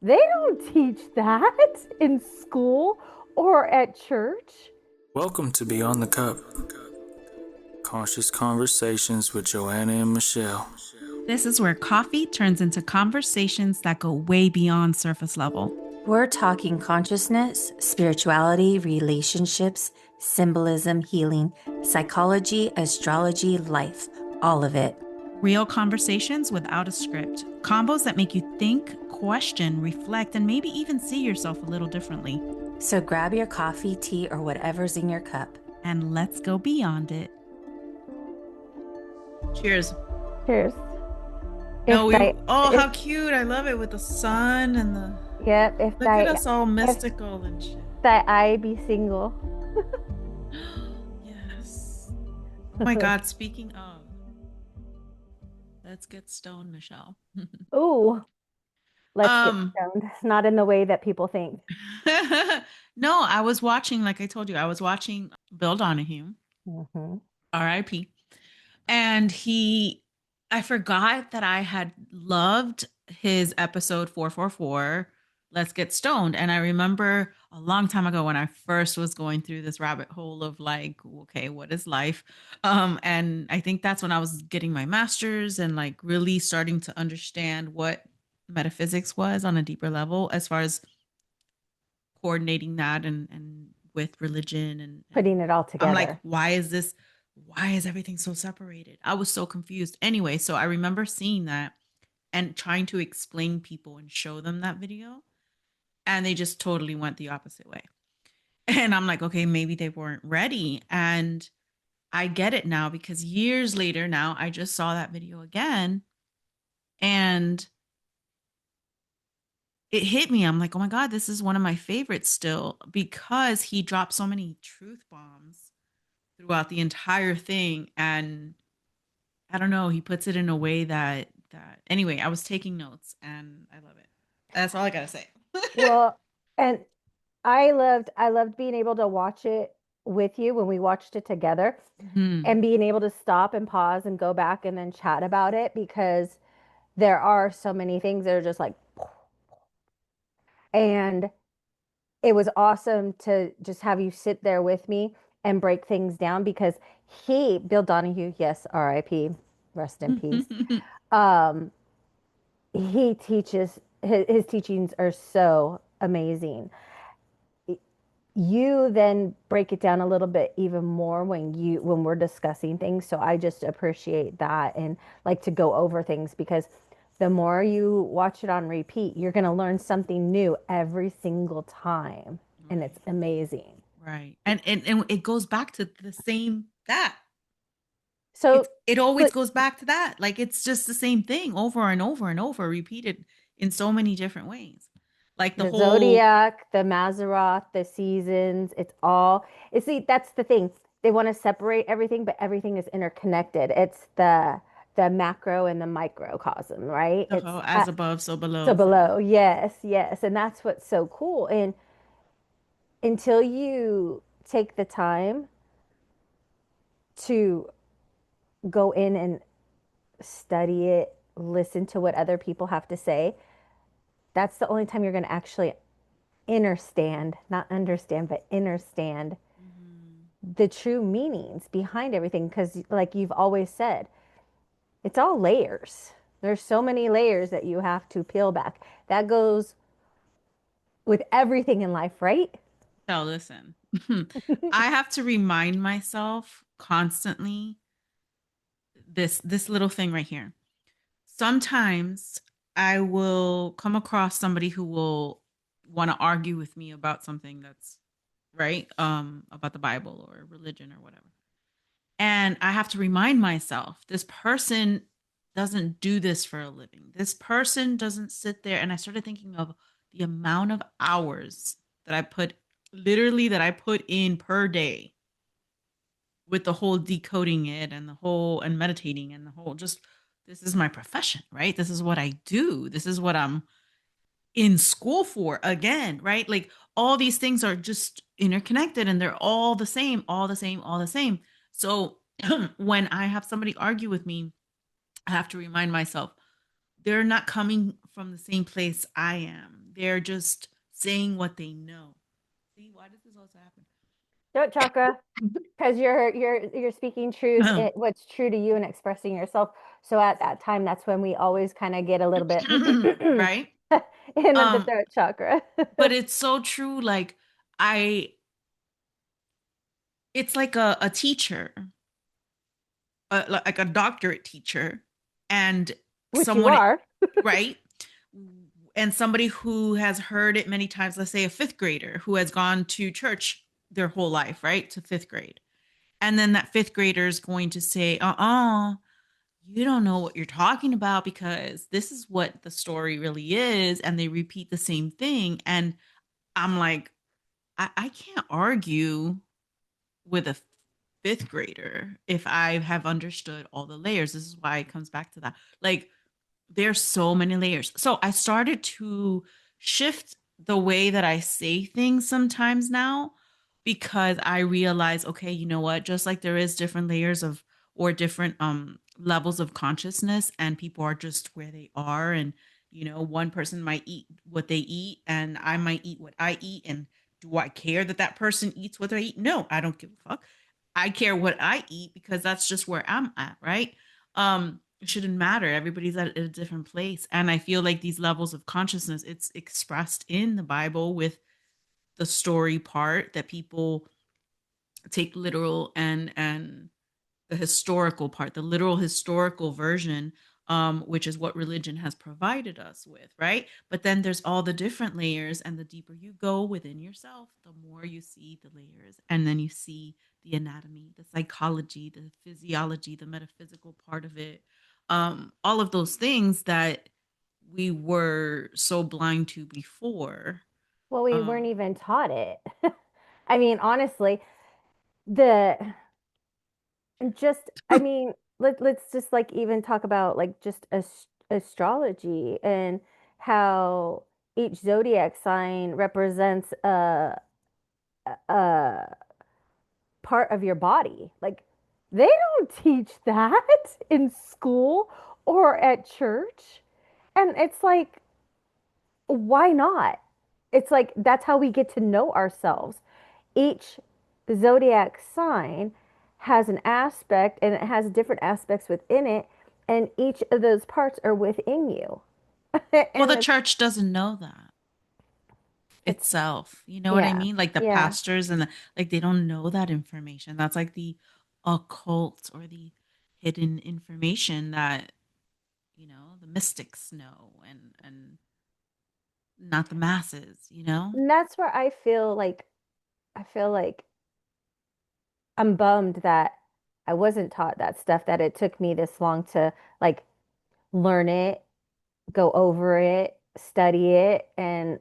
They don't teach that in school or at church. Welcome to Beyond the Cup, conscious conversations with Joanna and Michelle. This is where coffee turns into conversations that go way beyond surface level. We're talking consciousness, spirituality, relationships, symbolism, healing, psychology, astrology, life, all of it. Real conversations without a script. Combos that make you think, question, reflect, and maybe even see yourself a little differently. So grab your coffee, tea, or whatever's in your cup. And let's go beyond it. Cheers. Cheers. No, If thy, how if, cute. I love it with the sun and the yep, if look at thy, us all if mystical and shit. thy eye be single. Yes. Oh my God. Speaking of, let's get stoned, Michelle. Ooh, let's get um stoned. Not in the way that people think. no, I was watching, like I told you, I was watching Bill Donahue, Hmm. R.I.P. And I forgot that I had loved his episode 444, Let's Get Stoned. And I remember a long time ago when I first was going through this rabbit hole of like, okay, what is life? And I think that's when I was getting my master's and like really starting to understand what metaphysics was on a deeper level as far as coordinating that and with religion and Putting it all I'm like, together. why is everything so separated? I was so confused. Anyway, so I remember seeing that and trying to explain people and show them that video, and they just totally went the opposite way. And I'm like, okay, maybe they weren't ready. And I get it now because years later now I just saw that video again and it hit me. I'm like, oh my God, this is one of my favorites still because he dropped so many truth bombs throughout the entire thing. And I don't know, he puts it in a way that anyway, I was taking notes and I love it. That's all I gotta say. Well, and I loved being able to watch it with you when we watched it together Mhm. and being able to stop and pause and go back and then chat about it because there are so many things that are just like, and it was awesome to just have you sit there with me and break things down because Bill Donahue, yes, RIP, rest in peace. Um, he teaches his teachings are so amazing. You then break it down a little bit even more when we're discussing things. So I just appreciate that and like to go over things because the more you watch it on repeat, you're going to learn something new every single time. And it's Right. amazing. Right. And it goes back to the same that. So It always look, goes back to that. Like it's just the same thing over and over and over, repeated in so many different ways. Like the the whole zodiac, the Mazzaroth, the seasons, see, that's the thing. They want to separate everything, but everything is interconnected. It's the macro and the microcosm, right? the It's whole as above, so so below thing. below. Yes, yes. And that's what's so cool. And until you take the time to go in and study it, listen to what other people have to say, that's the only time you're going to actually understand, not understand, but understand Mhm. the true meanings behind everything. Because, like you've always said, it's all layers. There's so many layers that you have to peel back. That goes with everything in life, right? So listen, I have to remind myself constantly this little thing right here. Sometimes I will come across somebody who will want to argue with me about something that's right, about the Bible or religion or whatever. And I have to remind myself this person doesn't do this for a living. This person doesn't sit there. And I started thinking of the amount of hours that I put, literally, that I put in per day with the whole decoding it and the whole and meditating and the whole just this is my profession, right? This is what I do. This is what I'm in school for again, right? Like all these things are just interconnected and they're all the same, all the same, all the same. So when I have somebody argue with me, I have to remind myself they're not coming from the same place I am. They're just saying what they know. See, why does this also happen? Throat chakra, because you're speaking truth, what's true to you and expressing yourself. So at that time, that's when we always kind of get a little bit in Right? the Um, throat chakra. but it's so true. Like I it's like a teacher, like a doctorate teacher, and Which you someone, are. right? And somebody who has heard it many times, let's say a fifth grader who has gone to church their whole life, right? To fifth grade. And then that fifth grader is going to say, you don't know what you're talking about because this is what the story really is. And they repeat the same thing. And I'm like, I can't argue with a fifth grader if I have understood all the layers. This is why it comes back to that. Like, there's so many layers. So I started to shift the way that I say things sometimes now because I realize, okay, you know what? Just like there is different layers of or different levels of consciousness and people are just where they are and one person might eat what they eat and I might eat what I eat and do I care that that person eats what they eat? No, I don't give a fuck. I care what I eat because that's just where I'm at, right? It shouldn't matter. Everybody's at a different place. And I feel like these levels of consciousness, it's expressed in the Bible with the story part that people take literal and the historical part, the literal historical version, which is what religion has provided us with, right? But then there's all the different layers, and the deeper you go within yourself, the more you see the layers, and then you see the anatomy, the psychology, the physiology, the metaphysical part of it, all of those things that we were so blind to before. Well, we weren't Um, even taught it. I mean, honestly, the I mean, let's just like even talk about like just astrology and how each zodiac sign represents a part of your body. Like they don't teach that in school or at church. And it's like, why not? It's like that's how we get to know ourselves. Each zodiac sign has an aspect and it has different aspects within it, and each of those parts are within you. well, And the church doesn't know that it's itself. You know what I yeah, mean? Like the yeah. pastors and like they don't know that information. That's like the occult or the hidden information that the mystics know and not the masses. And that's where I feel like I'm bummed that I wasn't taught that stuff, that it took me this long to like learn it, go over it, study it, and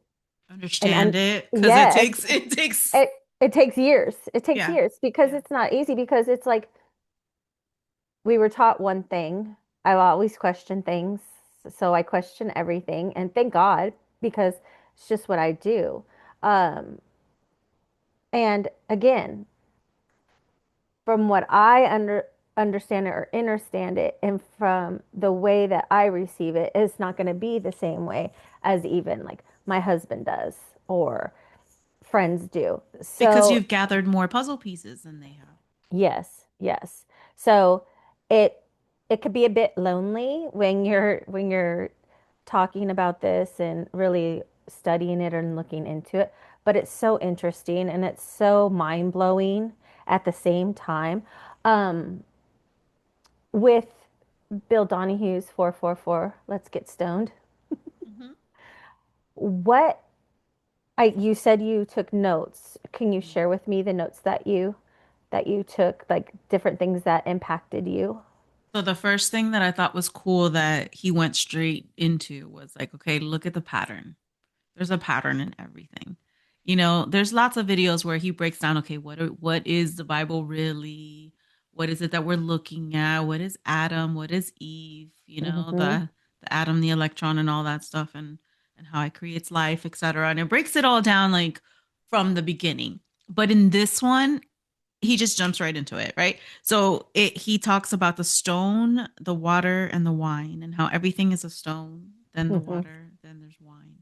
Understand it because it yes, takes it takes it it takes years. It takes yeah, years because yeah. it's not easy because it's like we were taught one thing. I always question things, so I question everything, and thank God because it's just what I do. Um, and again, from what I understand it or understand it, and from the way that I receive it, it's not going to be the same way as even like my husband does or friends do. Because So you've gathered more puzzle pieces than they have. yes, yes. So it it could be a bit lonely when you're talking about this and really studying it and looking into it, but it's so interesting and it's so mind-blowing at the same time. Um, with Bill Donahue's 444, Let's Get Stoned. Mhm. What you said you took notes. Can you Mhm. share with me the notes that you took, like different things that impacted you? So the first thing that I thought was cool that he went straight into was like, okay, look at the pattern. There's a pattern in everything. There's lots of videos where he breaks down, okay, what is the Bible really? What is it that we're looking at? What is Adam? What is Eve? Hmm. The atom, the electron, and all that stuff, and how it creates life, etc. And it breaks it all down like from the beginning. But in this one, he just jumps right into it, right? He talks about the stone, the water, and the wine, and how everything is a stone. then the Hmm. water, then there's wine.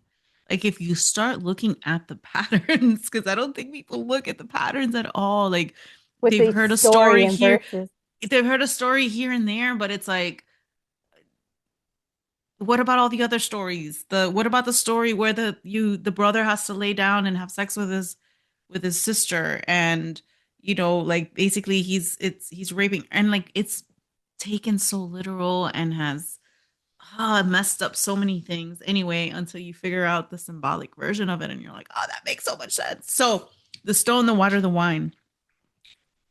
Like if you start looking at the patterns, because I don't think people look at the patterns at all. Like With they've the heard a story story and here, verses. they've heard a story here and there, but it's like, what about all the other stories? The what about the story where the brother has to lay down and have sex with his sister, and like basically he's raping, and like it's taken so literal and has messed up so many things anyway until you figure out the symbolic version of it, and you're like, oh, that makes so much sense. So the stone, the water, the wine.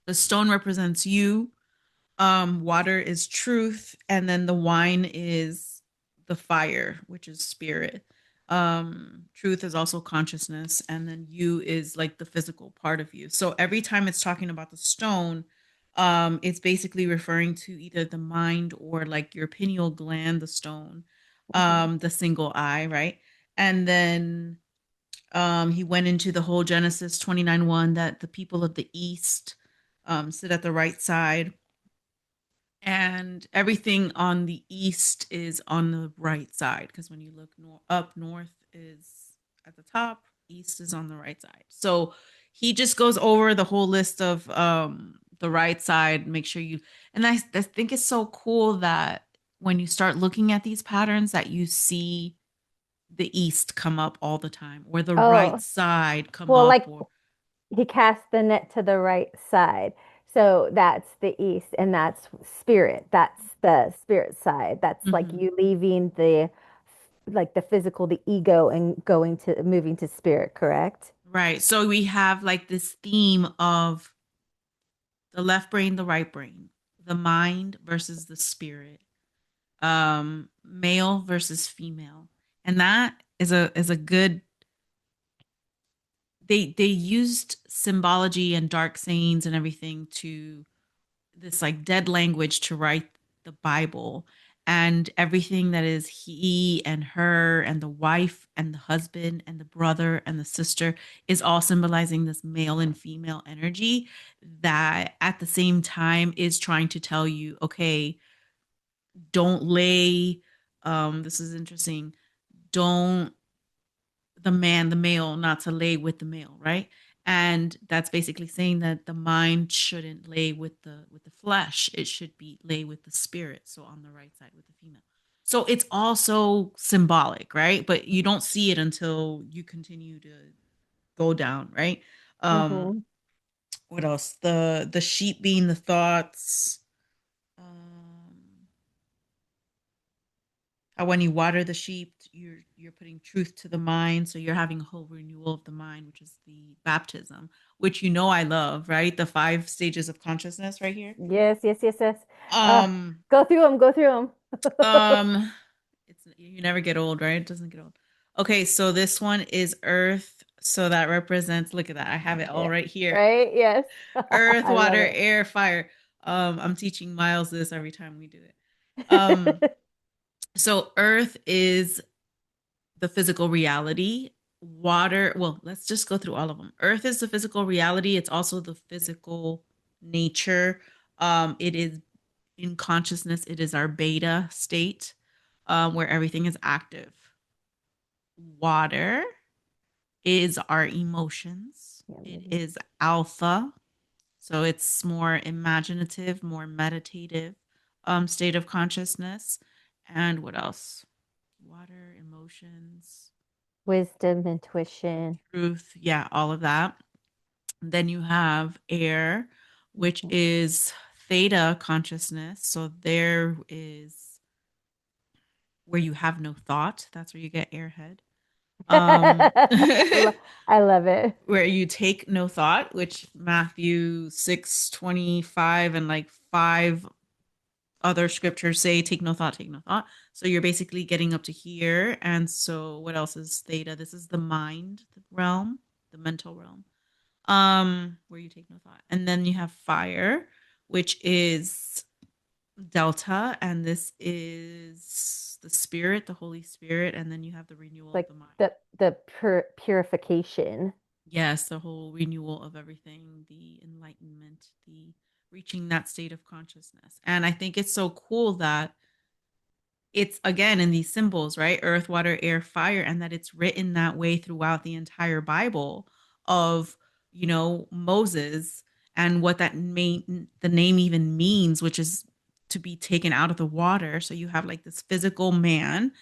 The stone represents you, water is truth, and then the wine is the fire, which is spirit. Truth is also consciousness, and then you is like the physical part of you. So every time it's talking about the stone, it's basically referring to either the mind or like your pineal gland, the stone, Hmm. the single eye, right? And then he went into the whole Genesis 29:1 that the people of the east sit at the right side, and everything on the east is on the right side, because when you look up, north is at the top, east is on the right side. So he just goes over the whole list of the right side. Make sure you, and I think it's so cool that when you start looking at these patterns that you see the east come up all the time, or the right Oh, side come well, up, like or he cast the net to the right side. So that's the east, and that's spirit. That's the spirit side. That's like Mhm. you leaving the like the physical, the ego, and going to moving to spirit, correct? Right. So we have like this theme of the left brain, the right brain, the mind versus the spirit, male versus female. And that is a good, they used symbology and dark sayings and everything to this like dead language to write the Bible, and everything that is he and her and the wife and the husband and the brother and the sister is all symbolizing this male and female energy that at the same time is trying to tell you, okay, don't lay, this is interesting, don't, the man, the male, not to lay with the male, right? And that's basically saying that the mind shouldn't lay with the flesh. It should be lay with the spirit. So on the right side with the female. So it's also symbolic, right? But you don't see it until you continue to go down, right? Um, Hmm. what else? The sheep being the thoughts. Um, how when you water the sheep, you're putting truth to the mind, so you're having a whole renewal of the mind, which is the baptism, which I love, right? The 5 stages of consciousness right here. Yes, yes, yes, yes. Uh, um go through them, go through them. um it's, you never get old, right? It doesn't get old. Okay, so this one is earth, so that represents, look at that, I have it all Yeah, right here. right? Yes. Earth, I love water, it. air, fire. I'm teaching Miles this every time we do it. um so earth is the physical reality. Water, well, let's just go through all of them. Earth is the physical reality. It's also the physical nature. It is in consciousness, it is our beta state, where everything is active. Water is our emotions. It is alpha. So it's more imaginative, more meditative state of consciousness. And what else? Water, emotions, Wisdom, intuition. truth, yeah, all of that. Then you have air, which Mhm. is theta consciousness. So there is where you have no thought. That's where you get airhead. Um I love it. where you take no thought, which Matthew 6:25 and like five other scriptures say take no thought, take no thought. So you're basically getting up to here. And so what else is theta? This is the mind realm, the mental realm, where you take no thought. And then you have fire, which is delta, and this is the spirit, the Holy Spirit, and then you have the renewal of Like the mind. the purification. Yes, the whole renewal of everything, the enlightenment, the reaching that state of consciousness. And I think it's so cool that it's again in these symbols, right? Earth, water, air, fire, and that it's written that way throughout the entire Bible of, Moses and what the name even means, which is to be taken out of the water. So you have like this physical man,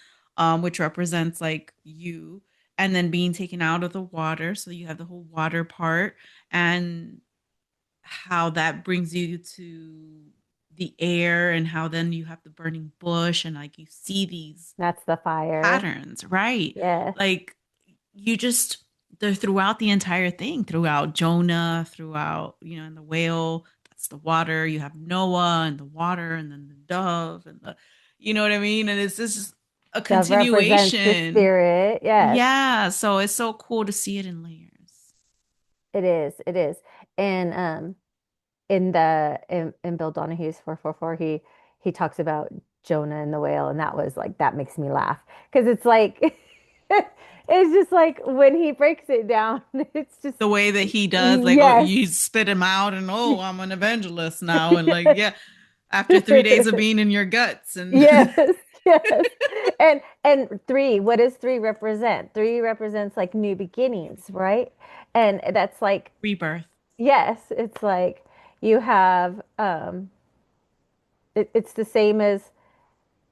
which represents like you, and then being taken out of the water. So you have the whole water part and how that brings you to the air, and how then you have the burning bush, and like you see these That's the fire. patterns, right? Yes. Like you just they're throughout the entire thing, throughout Jonah, throughout, and the whale, that's the water. You have Noah and the water, and then the dove and you know what I mean? And it's just a Dove represents the continuation. spirit. Yes, Yeah. So it's so cool to see it in layers. it is. It is. And in Bill Donahue's 444, he talks about Jonah and the whale, and that was like that makes me laugh because it's like it's just like when he breaks it down, it's just The way that he does, like, oh, yes. you spit him out, and oh, I'm an evangelist now. And like, yeah, after 3 days of being in your guts. And Yes, yes. And three, what does three represent? Three represents like new beginnings, right? And that's like, rebirth. yes, it's like you have it's the same as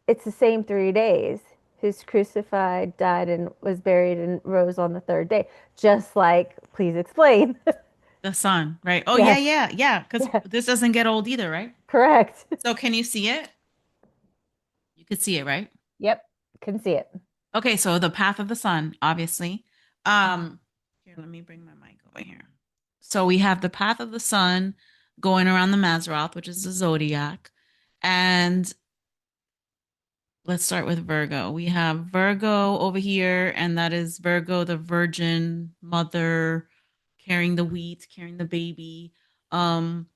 it's the same 3 days. Who's crucified, died, and was buried and rose on the third day. Just like, please explain. The sun, right? Oh, yeah, Yes, yeah, yeah. Because yes, this doesn't get old either, right? correct. So can you see it? You could see it, right? Yep, can see it. Okay, so the path of the sun, obviously. Here, let me bring my mic over here. So we have the path of the sun going around the Mazzaroth, which is the zodiac. And let's start with Virgo. We have Virgo over here, and that is Virgo, the virgin mother, carrying the wheat, carrying the baby. Um,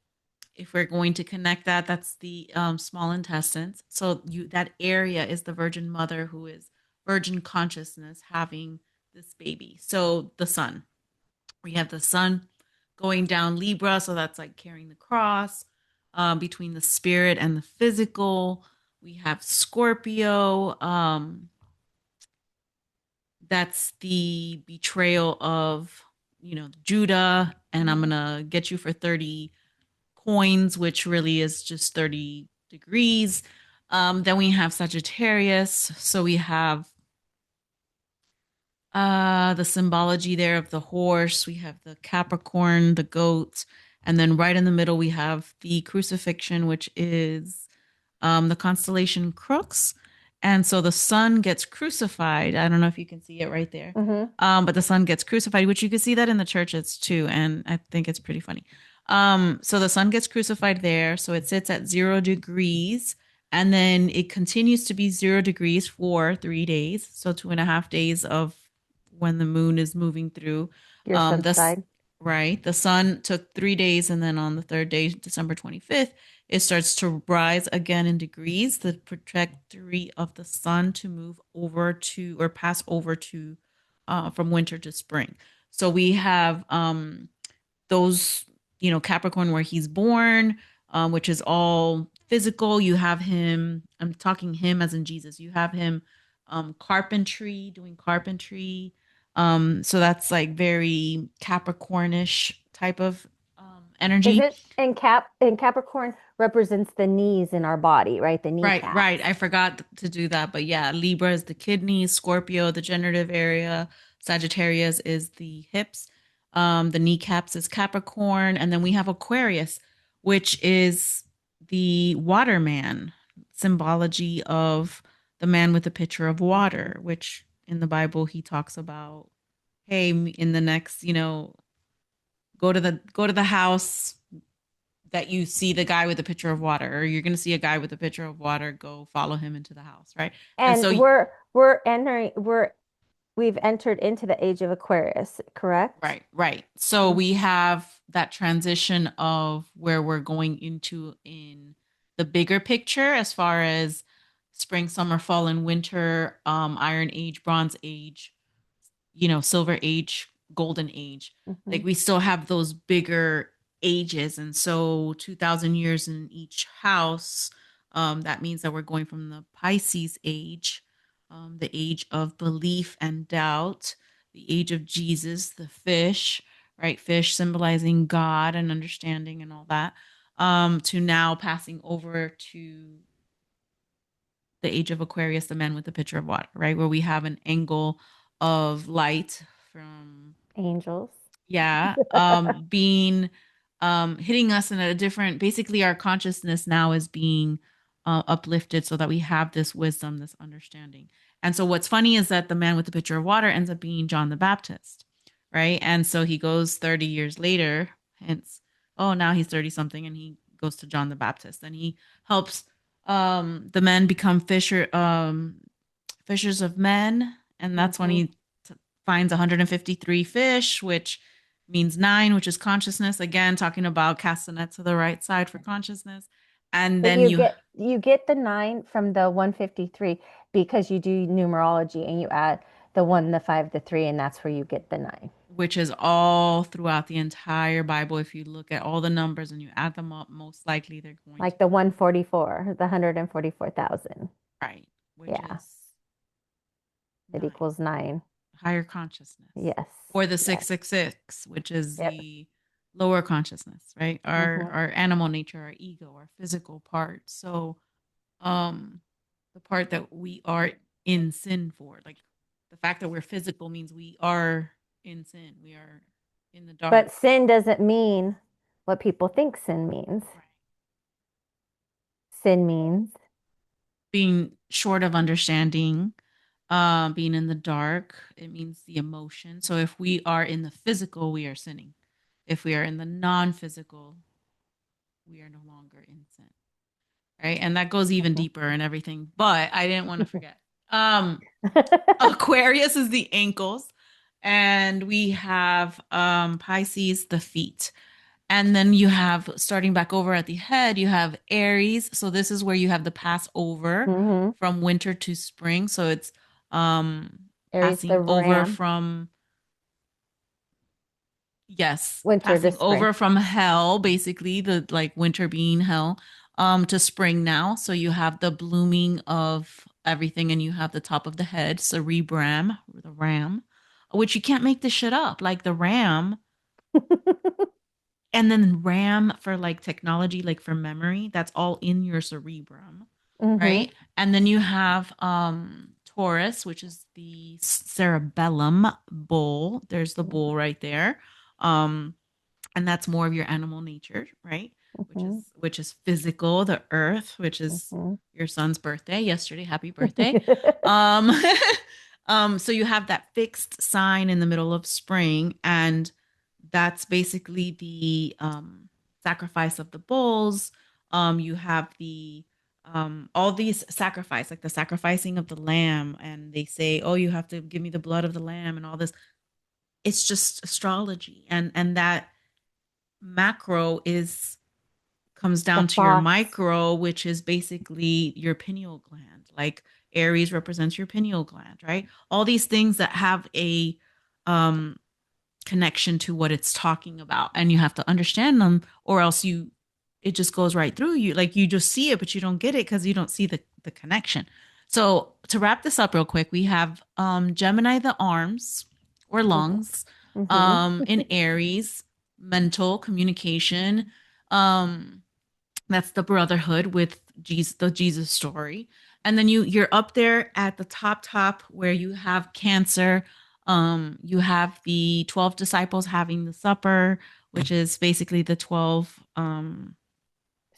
if we're going to connect that, that's the small intestines. So that area is the virgin mother, who is virgin consciousness having this baby. So the sun, we have the sun going down Libra, so that's like carrying the cross between the spirit and the physical. We have Scorpio. That's the betrayal of, Judah, and I'm gonna get you for 30 coins, which really is just 30 degrees. Then we have Sagittarius. So we have the symbology there of the horse. We have the Capricorn, the goat. And then right in the middle, we have the crucifixion, which is the constellation Crux. And so the sun gets crucified. I don't know if you can see it right there. Hmm. But the sun gets crucified, which you can see that in the churches too. And I think it's pretty funny. So the sun gets crucified there. So it sits at 0 degrees. And then it continues to be 0 degrees for 3 days. So 2.5 days of when the moon is moving through. Your son's This side. right. The sun took 3 days, and then on the third day, December 25th, it starts to rise again in degrees, the trajectory of the sun to move over to or pass over to from winter to spring. So we have those, Capricorn where he's born, which is all physical. You have him, I'm talking him as in Jesus. You have him carpentry, doing carpentry. So that's like very Capricornish type of Is energy. it in Capricorn represents the knees in our body, right? The Right, right. kneecaps. I forgot to do that. But yeah, Libra is the kidneys, Scorpio, the generative area, Sagittarius is the hips, the kneecaps is Capricorn, and then we have Aquarius, which is the water man, symbology of the man with the pitcher of water, which in the Bible he talks about, hey, in the next, go to the house that you see the guy with a pitcher of water, or you're going to see a guy with a pitcher of water, go follow him into the house, right? And And so, we've entered into the age of Aquarius, correct? right, right. So Mhm. we have that transition of where we're going into in the bigger picture as far as spring, summer, fall, and winter, Iron Age, Bronze Age, Silver Age, Golden Age. Mhm. Like we still have those bigger ages. And so 2,000 years in each house, That means that we're going from the Pisces age, the age of belief and doubt, the age of Jesus, the fish, right? Fish symbolizing God and understanding and all that, to now passing over to the age of Aquarius, the man with the pitcher of water, right? Where we have an angle of light from, Angels. yeah, being hitting us in a different, basically our consciousness now is being uplifted so that we have this wisdom, this understanding. And so what's funny is that the man with the pitcher of water ends up being John the Baptist, right? And so he goes 30 years later, hence, oh, now he's 30 something, and he goes to John the Baptist, and he helps the men become fishers of men. And that's when Hmm. he finds 153 fish, which means nine, which is consciousness. Again, talking about cast the net to the right side for consciousness. And But then you get the 9 from the 153 because you do numerology and you add the 1, the 5, the 3, and that's where you get the 9. which is all throughout the entire Bible. If you look at all the numbers and you add them up, most likely they're going to Like the be 144, the 144,000. right, which Yeah, is it nine, equals 9. higher consciousness, Yes. or the Yes. 666, which is Yep. the lower consciousness, right? Our Hmm. our animal nature, our ego, our physical part. So um the part that we are in sin for, like the fact that we're physical means we are in sin, we are in the dark. But sin doesn't mean what people think sin means. Right. Sin means, Being short of understanding, being in the dark, it means the emotion. So if we are in the physical, we are sinning. If we are in the non-physical, we are no longer in sin, right? And that goes even Mhm. deeper and everything, but I didn't want to forget. Aquarius is the ankles, and we have Pisces, the feet. And then you have, starting back over at the head, you have Aries. So this is where you have the passover Hmm. from winter to spring. So it's Aries the passing over ram, from, yes, winter to passing spring. over from hell, basically, the like winter being hell, to spring now. So you have the blooming of everything, and you have the top of the head, cerebrum, the ram, which you can't make this shit up. Like the ram, and then RAM for like technology, like for memory, that's all in your cerebrum, Hmm. right? And then you have Taurus, which is the cerebellum bull. There's the bull right there. Um, and that's more of your animal nature, right? which is Hmm. which is physical, the earth, which is Hmm. your son's birthday yesterday. Happy birthday. um so you have that fixed sign in the middle of spring, and that's basically the sacrifice of the bulls. You have the all these sacrifice, like the sacrificing of the lamb, and they say, oh, you have to give me the blood of the lamb and all this. It's just astrology, and that macro is comes The down to your fox. micro, which is basically your pineal gland. Like Aries represents your pineal gland, right? All these things that have a um connection to what it's talking about, and you have to understand them, or else you it just goes right through you. Like you just see it, but you don't get it because you don't see the connection. So to wrap this up real quick, we have Gemini, the arms or lungs, Hmm. in Aries, mental communication, um that's the brotherhood with Jesus, the Jesus story. And then you're up there at the top where you have Cancer. You have the 12 disciples having the supper, which is basically the 12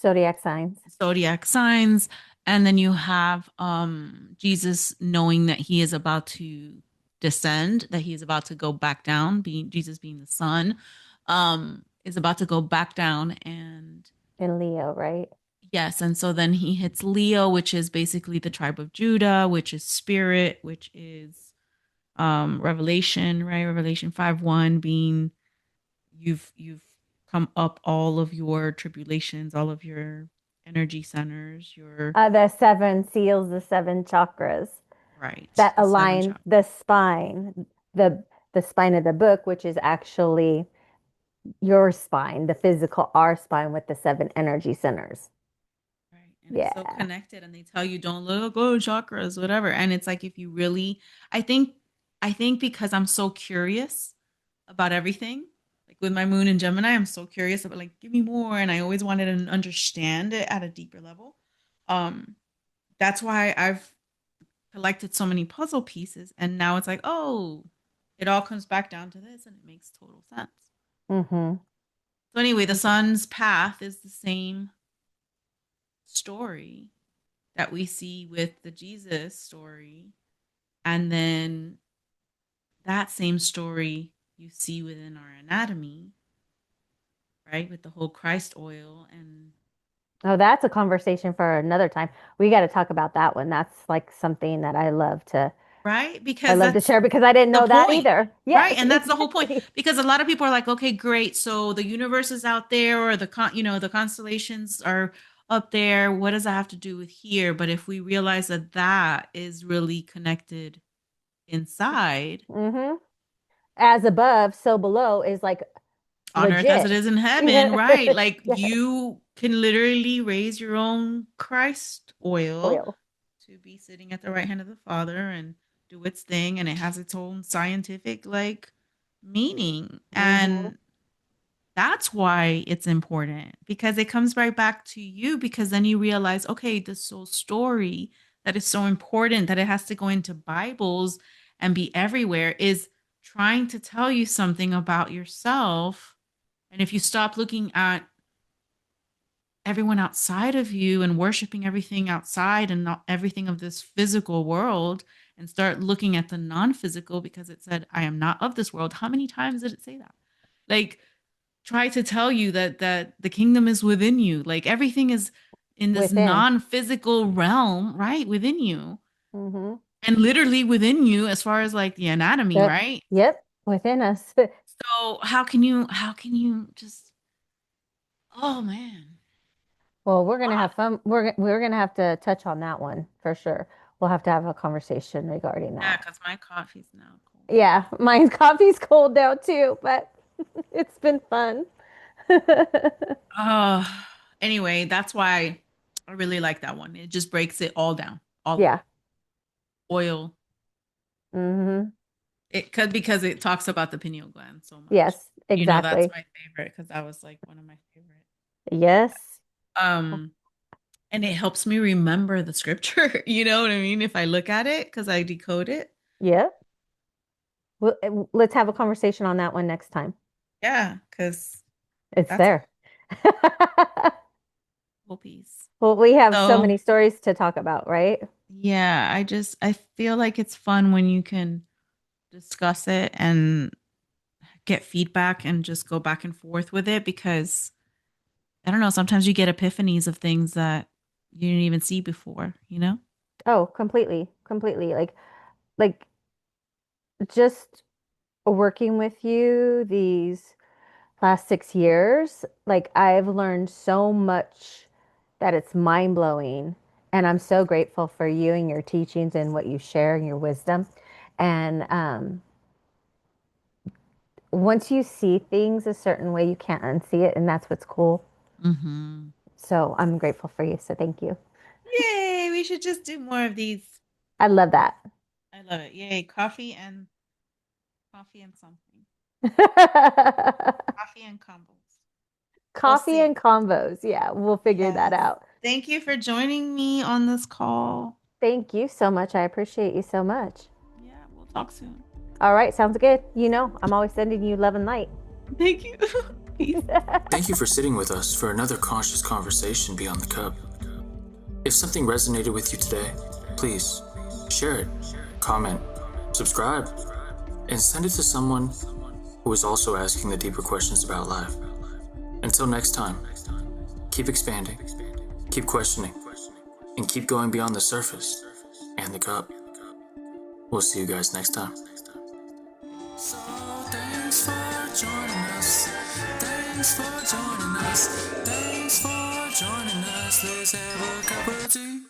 Zodiac signs. zodiac signs. And then you have Jesus knowing that he is about to descend, that he is about to go back down, being Jesus being the son, is about to go back down. And In Leo, right? yes, and so then he hits Leo, which is basically the tribe of Judah, which is spirit, which is Revelation, right? Revelation 5:1 being you've come up all of your tribulations, all of your energy centers, your The 7 seals, the 7 chakras right, that the seven align chakras. the spine, the spine of the book, which is actually your spine, the physical, our spine with the 7 energy centers. Right. and it's so Yeah. connected, and they tell you don't look, oh, chakras, whatever. And it's like, if you really, I think, I think because I'm so curious about everything, like with my moon in Gemini, I'm so curious about, like, give me more, and I always wanted to understand it at a deeper level. Um, that's why I've collected so many puzzle pieces, and now it's like, oh, it all comes back down to this, and it makes total sense. Mm-hmm. So anyway, the sun's path is the same story that we see with the Jesus story. And then that same story you see within our anatomy, right? With the whole Christ oil and Oh, that's a conversation for another time. We got to talk about that one. That's like something that right? I Because love to that's share because I didn't the know that point. either. Right? Yes, And that's the whole point. exactly. Because a lot of people are like, okay, great. So the universe is out there, or the constellations are up there. What does that have to do with here? But if we realize that that is really connected inside, Mm-hmm. As above, so below is like on earth as legit. it is in heaven, Yeah. right? Like, Yes. you can literally raise your own Christ oil Oil. to be sitting at the right hand of the Father and do its thing, and it has its own scientific, like, meaning. Mm-hmm. And that's why it's important, because it comes right back to you, because then you realize, okay, this soul story that is so important that it has to go into Bibles and be everywhere is trying to tell you something about yourself. And if you stop looking at everyone outside of you and worshiping everything outside and not everything of this physical world, and start looking at the non-physical, because it said, I am not of this world. How many times did it say that? Like, try to tell you that the kingdom is within you. Like, everything is in this Within. non-physical realm, right? Within you. Mm-hmm. And literally within you, as far as like the anatomy, Yep. right? Yep. Within us. So how can you just, oh man. Well, we're gonna have fun. We're gonna have to touch on that one for sure. We'll have to have a conversation regarding Yeah, that. because my coffee's now cold. Yeah, my coffee's cold now too, but it's been fun. Uh, anyway, that's why I really like that one. It just breaks it all down, all of Yeah. it. Oil. Hmm. It could, because it talks about the pineal gland so much. Yes, That's exactly. my favorite, because that was like one of my favorite. Yes. Um, and it helps me remember the scripture. You know what I mean? If I look at it, because I decode it. Yep. Let's have a conversation on that one next time. Yeah, because It's that's there. whole piece. Well, we have so So many stories to talk about, right? yeah, I feel like it's fun when you can discuss it and get feedback and just go back and forth with it, because I don't know, sometimes you get epiphanies of things that you didn't even see before, you know? Oh, completely, completely. Like just working with you these last 6 years, like I've learned so much that it's mind blowing. And I'm so grateful for you and your teachings and what you share and your wisdom. And once you see things a certain way, you can't unsee it. And that's what's cool. Mm-hmm. So I'm grateful for you. So thank you. Yay, we should just do more of these. I love that. I love it. Yay, coffee and something. Coffee and combos. We'll Coffee see. and combos. Yeah, we'll figure that Yes. out. Thank you for joining me on this call. Thank you so much. I appreciate you so much. Yeah, we'll talk soon. All right, sounds good. You know, I'm always sending you love and light. Thank you. Peace. Thank you for sitting with us for another conscious conversation beyond the cup. If something resonated with you today, please share it, comment, subscribe, and send it to someone who is also asking the deeper questions about life. Until next time, keep expanding, keep questioning, and keep going beyond the surface and the cup. We'll see you guys next time. So thanks for joining us. Thanks for joining us. Thanks for joining us. Let's have a cup of tea.